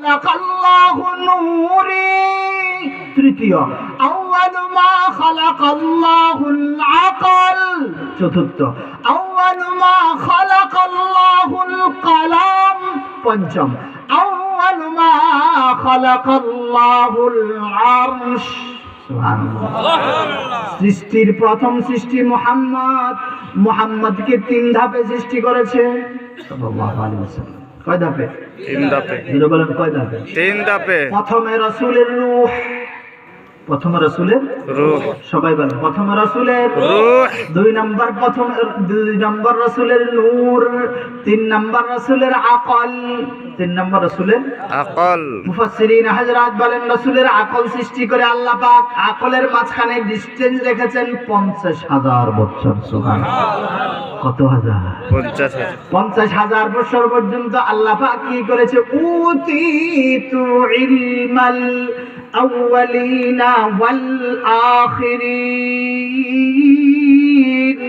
খালাকাল্লাহু নূরি। তৃতীয়, আউয়ালু মা খালাকাল্লাহুল আকল। চতুর্থ, আউয়ালু মা খালাকাল্লাহুল কলাম। পঞ্চম, আউয়ালু মা খালাকাল্লাহুল আরশ। সৃষ্টির প্রথম সৃষ্টি মুহাম্মদ। মুহাম্মদকে 3 ধাপে সৃষ্টি করেছে সাল্লাল্লাহু আলাইহি ওয়াসাল্লাম। কয় ধাপে? 3 ধাপে। যেটা বলেন কয় ধাপে? 3 ধাপে। প্রথমে রাসূলের রূহ, প্রথমে রাসূলের রূহ। সবাই বলেন প্রথমে রাসূলের রূহ। 2 নম্বর রাসূলের নূর। 3 নম্বর রাসূলের আকল। 3 নম্বর রাসূলের আকল। মুফাসসিরিন হযরত বলেন রাসূলের আকল সৃষ্টি করে আল্লাহ পাক আকলের মাঝখানে ডিসটেন্স রেখেছেন 50,000 বছর। সুবহানাল্লাহ। কত হাজার? 50,000 বছর পর্যন্ত আল্লাহ পাক কি করেছে? উতিতু ইলমাল আউয়ালিনা ওয়াল আখিরিন।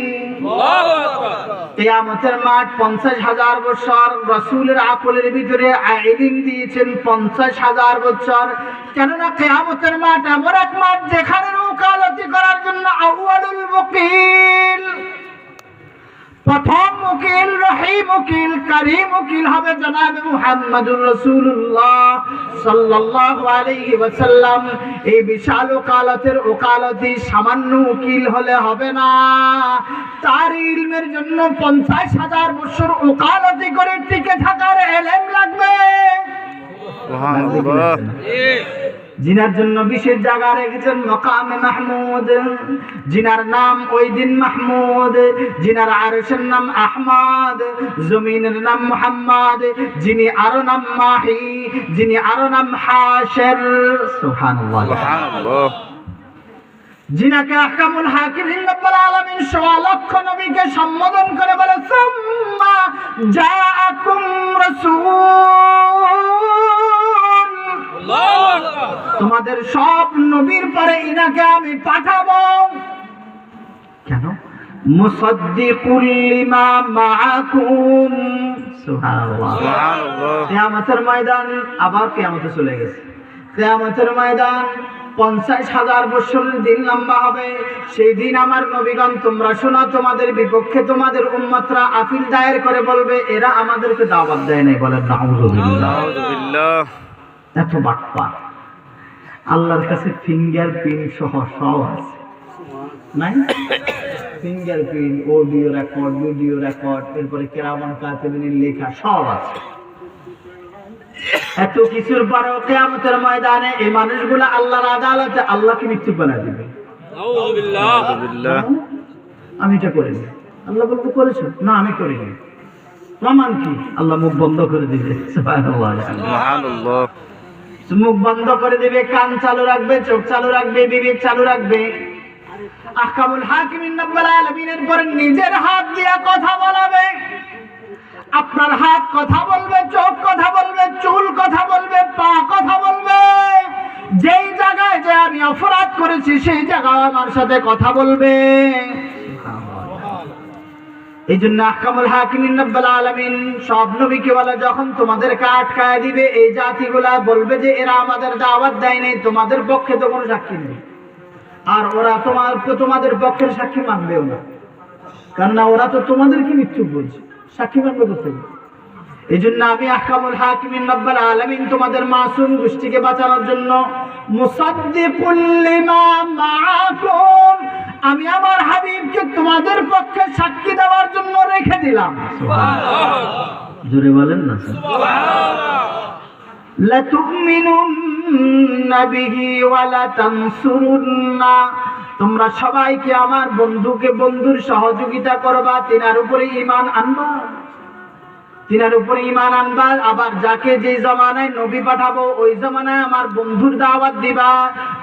আল্লাহু আকবার। কিয়ামতের মাঠ 50,000 বছর। রাসূলের আকলের ভিতরে ইলম দিয়েছেন 50,000 বছর। কেননা কিয়ামতের মাঠ এমন এক মাঠ যেখানে ওকালতি করার জন্য আউয়ালুল মুকিল, প্রথম উকিল, রহিম উকিল, কারীম উকিল হবে জনাবে মুহাম্মদুর রাসূলুল্লাহ সাল্লাল্লাহু আলাইহি ওয়াসাল্লাম। এই বিশাল ওকালতের ওকালতি সামান্য উকিল হলে হবে না, তার ইলমের জন্য 50,000 বছর ওকালতি করে টিকে থাকার ইলম লাগবে। সুবহানাল্লাহ। জিনার জন্য বিশেষ জায়গা রেখেছেন মাকামে মাহমুদ। জিনার নাম ওই দিন মাহমুদ। জিনার আরশের নাম আহমদ, জমিনের নাম মুহাম্মদ, যিনি আরো নাম মাহি, যিনি আরো নাম হাশর। সুবহানাল্লাহ। সুবহানাল্লাহ। জিনাকে আহকামুল হাকিমিন রব্বুল আলামিন 100 লক্ষ নবীকে সম্বোধন করে বলে সুম্মা জাআকুম রাসূল। তোমাদের সব নবীর পরে ইনাকে আমি পাঠাবো। কেন? মুসাদ্দিকুল লিমা মাআকুম। সুবহানাল্লাহ। সুবহানাল্লাহ। কিয়ামতের ময়দান আবার কিয়ামতে চলে গেছে। কিয়ামতের ময়দান 50,000 বছরের দিন লম্বা হবে। সেই দিন আমার নবীগণ তোমরা শোনো, তোমাদের বিপক্ষে তোমাদের উম্মতরা আপিল দায়ের করে বলবে এরা আমাদেরকে দাওয়াত দেয় নাই। বলেন নাউযুবিল্লাহ। নাউযুবিল্লাহ। এত বাটপার। আল্লাহর কাছে ফিঙ্গারপ্রিন্ট সহ সব আছে, নাই? Fingerprint, audio record, video record, এরপরে কিরামান কাতিবিনের লেখা সব আছে। এত কিছুর পরেও কিয়ামতের ময়দানে এই মানুষগুলো আল্লাহর আদালতে আল্লাহকে মৃত্যু বানায় দিবে। নাউযুবিল্লাহ। নাউযুবিল্লাহ। আমি এটা করিনি। আল্লাহ বলতে করেছো? না আমি করিনি। প্রমাণ কি? আল্লাহ মুখ বন্ধ করে দিবে। সুবহানাল্লাহ। সুবহানাল্লাহ। মুখ বন্ধ করে দিবে, কান চালু রাখবে, চোখ চালু রাখবে, বিবেক চালু রাখবে। আহকামুল হাকিমিন রব্বুল আলামিনের পর নিজের হাত দিয়ে কথা বলাবে। আপনার হাত কথা বলবে, চোখ কথা বলবে, চুল কথা বলবে, পা কথা বলবে। যেই জায়গায় যে আমি অপরাধ করেছি সেই জায়গায় আমার সাথে কথা বলবে। এই জন্য আহকামুল হাকিমিন রব্বুল আলামিন সব নবীকে বলে যখন তোমাদেরকে আটকায় দিবে এই জাতিগুলা বলবে যে এরা আমাদের দাওয়াত দেয় নাই, তোমাদের পক্ষে তো কোনো সাক্ষী নেই, আর ওরা তোমাদের পক্ষের সাক্ষী মানবেও না, কারণ ওরা তো তোমাদেরকে মৃত্যু বলছে, সাক্ষী মানবে কোথায়? এই জন্য আমি আহকামুল হাকিমিন রব্বুল আলামিন তোমাদের মাসুম গোষ্ঠীকে বাঁচানোর জন্য মুসাদ্দিকুল লিমা মাআকুম, আমি আমার হাবিবকে তোমাদের পক্ষে সাক্ষী দেওয়ার জন্য রেখে দিলাম। সুবহানাল্লাহ। জোরে বলেন না। সুবহানাল্লাহ। লা তুমিনুন্না বিহি ওয়া লা তানসুরুন্না, তোমরা সবাই কি আমার বন্ধুর সহযোগিতা করবা, তিনার উপরে ঈমান আনবা, তিনার উপরে ঈমান আনবা। আবার যাকে যে জামানায় নবী পাঠাবো ওই জামানায় আমার বন্ধুর দাওয়াত দিবা,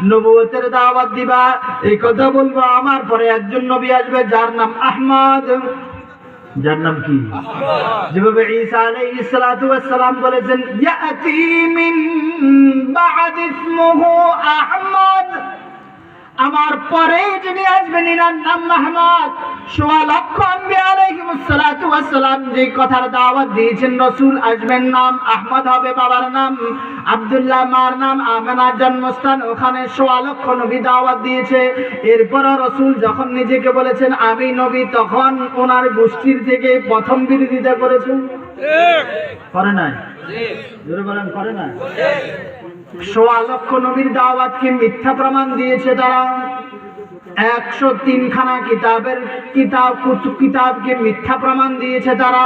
নবুয়তের দাওয়াত দিবা। এই কথা বলবো। আমার পরে একজন নবী আসবে যার নাম আহমদ। যার নাম কি? যেভাবে ঈসা আলাইহিস সালাতু ওয়াস সালাম বলেছেন ইয়াতি মিন বা'দ ইসমুহু আহমদ, আমার পরে যিনি আসবেন এর নাম আহমদ। সোয়া লক্ষ আম্বিয়া আলাইহিমুস সালাতু ওয়াস সালাম যে কথার দাওয়াত দিয়েছেন রাসূল আসবেন, নাম আহমদ হবে, বাবার নাম আব্দুল্লাহ, মার নাম আমেনা, জন্মস্থান ওখানে। সোয়া লক্ষ নবী দাওয়াত দিয়েছে। এরপরও রাসূল যখন নিজেকে বলেছেন আমি নবী, তখন ওনার গোষ্ঠীর থেকে প্রথম বিরোধিতা করেছেন, করে নাই? জোরে বলেন, করে নাই? সোয়া লক্ষ নবীর দাওয়াতকে মিথ্যা প্রমাণ দিয়েছে তারা। 103 খানা কিতাবকে মিথ্যা প্রমাণ দিয়েছে তারা।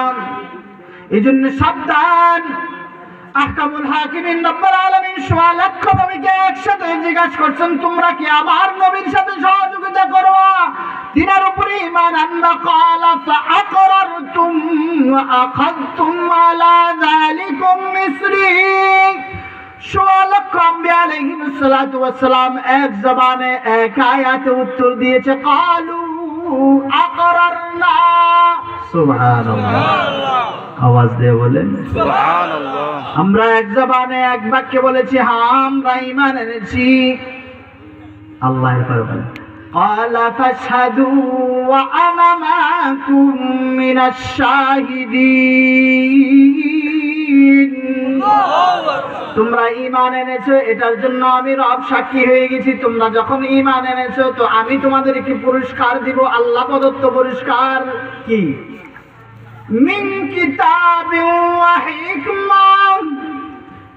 এই জন্য সাবধান। আহকামুল হাকিমিন রব্বুল আলামিন সোয়া লক্ষ নবীকে একসাথে জিজ্ঞাসা করছেন তোমরা কি আমার নবীর সাথে সহযোগিতা করবা? তিনার উপরে ঈমান আনবা। ক্বালা ফাআকরারতুম ওয়া আখাযতুম আলা যালিকুম মিসরি। সোয়া লক্ষ আম্বিয়া আলাইহিমুস সালাতু ওয়াস সালাম এক জবানে এক আয়াতে উত্তর দিয়েছে, ক্বালু আকরারনা। সুবহানাল্লাহ, আওয়াজ দিয়ে বলেন সুবহানাল্লাহ। আমরা এক জবানে এক বাক্যে বলেছি হ্যাঁ আমরা ঈমান এনেছি। আল্লাহ এরপর বলেন ক্বালা ফাশহাদু ওয়া আনা মাআকুম মিনাশ শাহিদিন। তোমরা ঈমান এনেছো, এটার জন্য আমি রব সাক্ষী হয়ে গেছি। তোমরা যখন ঈমান এনেছো তো আমি তোমাদেরকে পুরস্কার দিব, আল্লাহ প্রদত্ত পুরস্কার। কি? মিন কিতাবিন ওয়া হিকমা।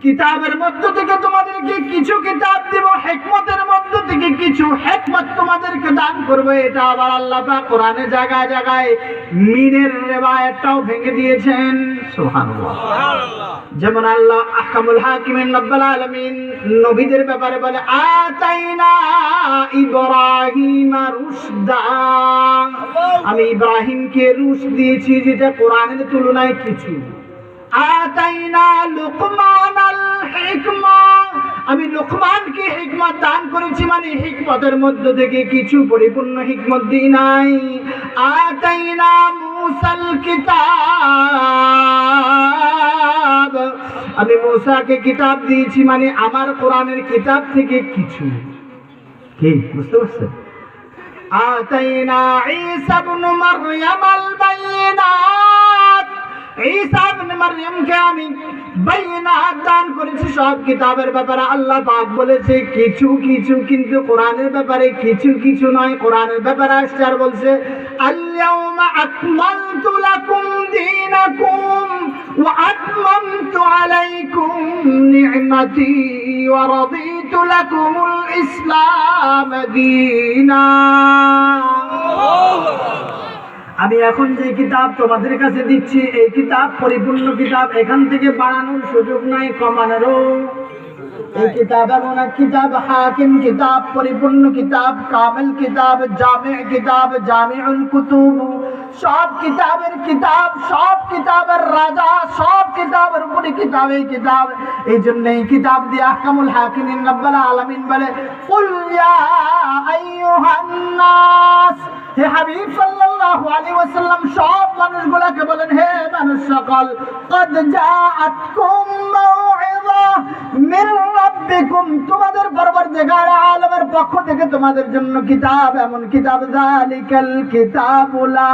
কিতাবের মধ্য থেকে তোমাদেরকে কিছু কিতাব দিব, হিকমতের মধ্য থেকে কিছু হিকমত তোমাদেরকে দান করব। এটা আবার আল্লাহ পাক কোরআনে জায়গায় জায়গায় মিনের রিওয়ায়াতটাও ভেঙে দিয়েছেন। সুবহানাল্লাহ। যেমন আল্লাহ আহকামুল হাকিমিন রব্বুল আলামিন নবীদের ব্যাপারে বলে আতাইনা ইব্রাহিমা রুশদা। আমি ইব্রাহিমকে রুশদ দিয়েছি, যেটা কোরআনের তুলনায় কিছু। আতাইনা লুকমানাল হিকমা। আমি লুকমানকে হিকমত দান করেছি, মানে হিকমতের মধ্য থেকে কিছু পরিপূর্ণ হিকমত দিই নাই। আতাইনা মূসাল কিতাব। আমি মূসাকে কিতাব দিয়েছি, মানে আমার কোরআনের কিতাব থেকে কিছু। কি বুঝতে পারছেন? আতাইনা ঈসা ইবনে মারইয়ামাল বাইয়িনাত। ঈসা ইবনে মারইয়ামকে আমি বাইয়িনাত দান করেছি। সব কিতাবের ব্যাপারে আল্লাহ পাক বলেছে কিছু কিছু, কিন্তু কোরআনের ব্যাপারে কিছু কিছু নয়। কোরআনের ব্যাপারে আসছে আর বলছে আল-ইয়াওমা আকমালতু লাকুম দীনাকুম ওয়া আতমামতু আলাইকুম নি'মাতি ওয়া রাদিতু লাকুমুল ইসলাম দীনা। আমি এখন যে কিতাব তোমাদের কাছে দিচ্ছি এই কিতাব পরিপূর্ণ কিতাব, এখান থেকে বাড়ানোর সুযোগ নাই, কমানোরও। এই কিতাব এমন এক কিতাব, হাকিম কিতাব, পরিপূর্ণ কিতাব, কামিল কিতাব, জামি কিতাব, জামিউল কুতুব। সব কিতাবের কিতাব, সব কিতাবের রাজা, সব কিতাবের উপরে কিতাব এই কিতাব। এই জন্য এই কিতাব দিয়ে আহকামুল হাকিমিন রব্বুল আলামিন বলে কুল ইয়া আইয়ুহান নাস। হে হাবিব সাল্লাল্লাহু আলাইহি ওয়াসাল্লাম সব মানুষগুলোকে বলেন হে মানুষ সকল, কদ জাআতকুম মাউইযা মির রাব্বিকুম। তোমাদের পরবর্তীকার আলমের পক্ষ থেকে তোমাদের জন্য কিতাব, এমন কিতাব, যালিকাল কিতাবু লা